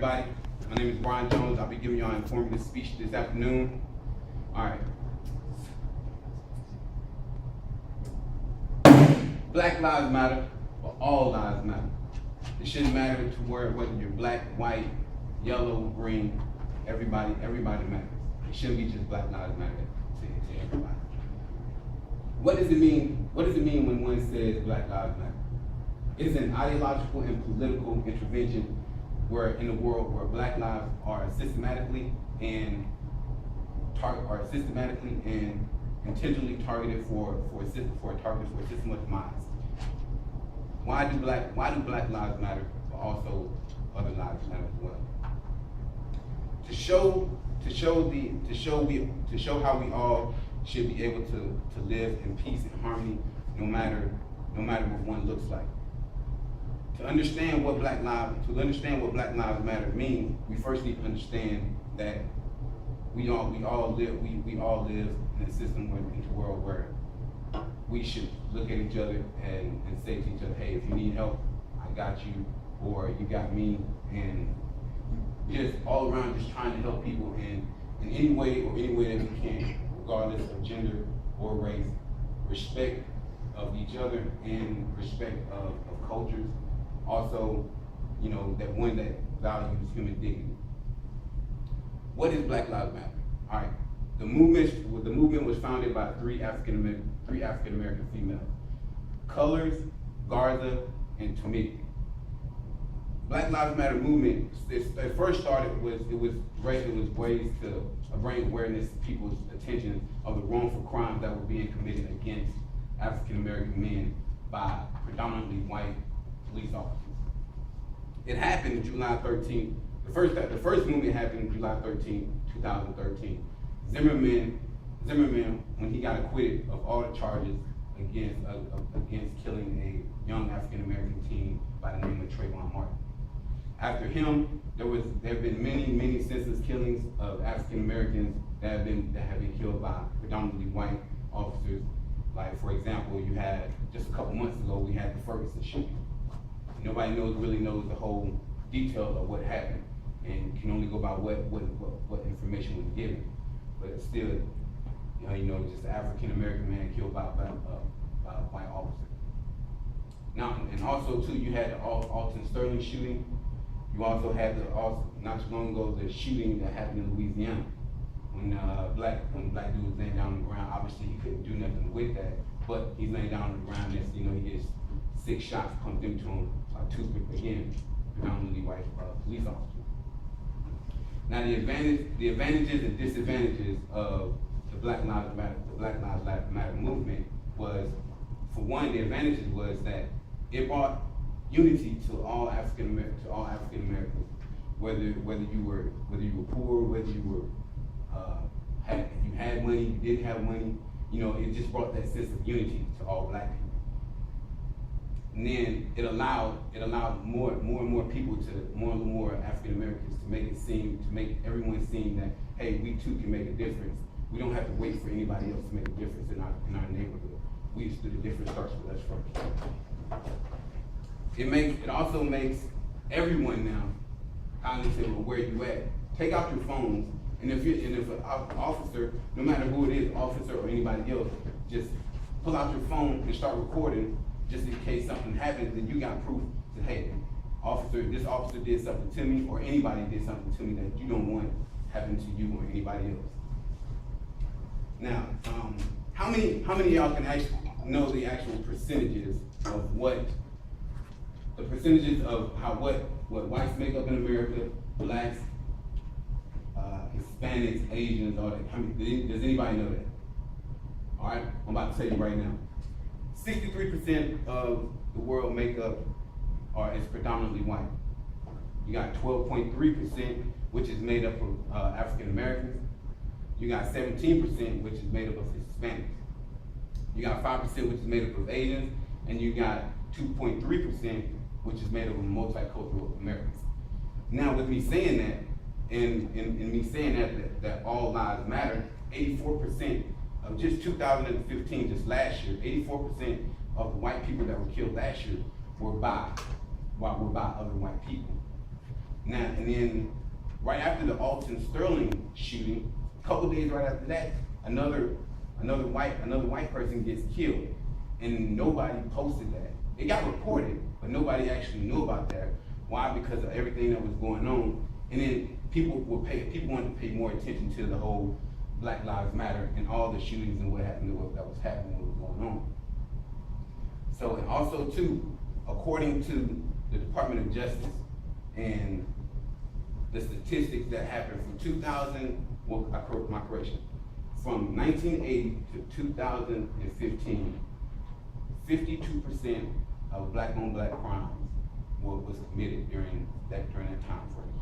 everybody. My name is Brian Jones. I'll be giving y'all an informative speech this afternoon. All right. Black lives matter, but all lives matter. It shouldn't matter to whether you're black, white, yellow, green. Everybody matters. It shouldn't be just Black Lives Matter to everybody. What does it mean? What does it mean when one says Black Lives Matter? It's an ideological and political intervention in a world where black lives are systematically and intentionally targeted for a system of demise. Why do black lives matter, but also other lives matter as well? To show how we all should be able to live in peace and harmony, no matter what one looks like. To understand what Black Lives Matter means, we first need to understand that we all live in a system in a world where we should look at each other and say to each other, hey, if you need help, I got you, or you got me, and just all around just trying to help people in any way that we can, regardless of gender or race, respect of each other and respect of cultures. Also, that one that values human dignity. What is Black Lives Matter? All right, the movement was founded by three African American females: Colors, Garza, and Tomiki. Black Lives Matter movement. It first started was ways to bring awareness to people's attention of the wrongful crimes that were being committed against African American men by predominantly white police officers. It happened July 13th. The first movement happened July 13th, 2013. Zimmerman, when he got acquitted of all the charges against killing a young African American teen by the name of Trayvon Martin. After him, there have been many senseless killings of African Americans that have been killed by predominantly white officers. Like, for example, you had just a couple months ago, we had the Ferguson shooting. Nobody really knows the whole detail of what happened, and can only go by what information was given. But it's still, just an African American man killed by a white officer. Now, and also too, you had the Alton Sterling shooting. You also had not too long ago, the shooting that happened in Louisiana when black dude was laying down on the ground. Obviously, he couldn't do nothing with that, but he's laying down on the ground. Next, he gets 6 shots pumped into him, toothpick again, predominantly white police officers. Now, the advantages and disadvantages of the Black Lives Matter movement was, for one, the advantages was that it brought unity to all African Americans, whether you were poor, whether you had money, you didn't have money. It just brought that sense of unity to all black people. And then it allowed more and more African Americans to make everyone seem that, hey, we too can make a difference. We don't have to wait for anybody else to make a difference in our neighborhood. The difference starts with us first. It also makes everyone now cognizant of where you at. Take out your phones, and if an officer, no matter who it is, officer or anybody else, just pull out your phone and start recording, just in case something happens, then you got proof that, hey, this officer did something to me, or anybody did something to me that you don't want happen to you or anybody else. Now, how many of y'all can actually know the actual percentages of what whites make up in America, blacks, Hispanics, Asians, all that? Does anybody know that? All right, I'm about to tell you right now. 63% of the world makeup is predominantly white. You got 12.3%, which is made up of African Americans. You got 17%, which is made up of Hispanics. You got 5%, which is made up of Asians, and you got 2.3%, which is made up of multicultural Americans. Now, with me saying that, and me saying that all lives matter, 84% of just 2015, just last year, 84% of the white people that were killed last year were by other white people. Now, and then right after the Alton Sterling shooting, a couple days right after that, another white person gets killed, and nobody posted that. It got reported, but nobody actually knew about that. Why? Because of everything that was going on, and then people wanted to pay more attention to the whole Black Lives Matter and all the shootings and what happened, that was happening, what was going on. So, and also too, according to the Department of Justice and the statistics that happened from 2000, well, my correction, from 1980 to 2015, 52% of black on black crimes was committed during that time frame.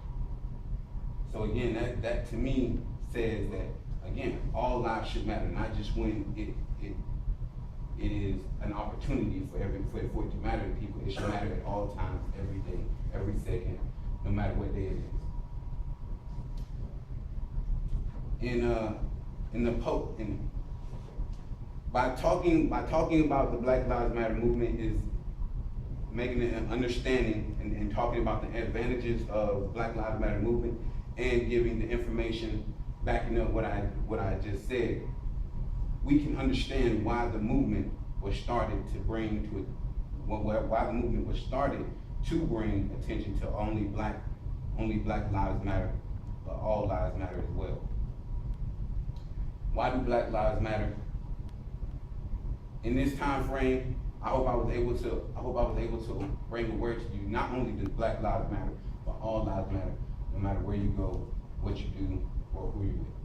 So again, that to me says that, again, all lives should matter, not just when it is an opportunity for it to matter to people. It should matter at all times, every day, every second, no matter what day it is. By talking about the Black Lives Matter movement is making an understanding and talking about the advantages of Black Lives Matter movement and giving the information backing up what I just said. We can understand why the movement was started to bring attention to only Black Lives Matter, but all lives matter as well. Why do Black Lives matter? In this time frame, I hope I was able to bring a word to you. Not only does Black Lives matter, but all lives matter, no matter where you go, what you do, or who you're with.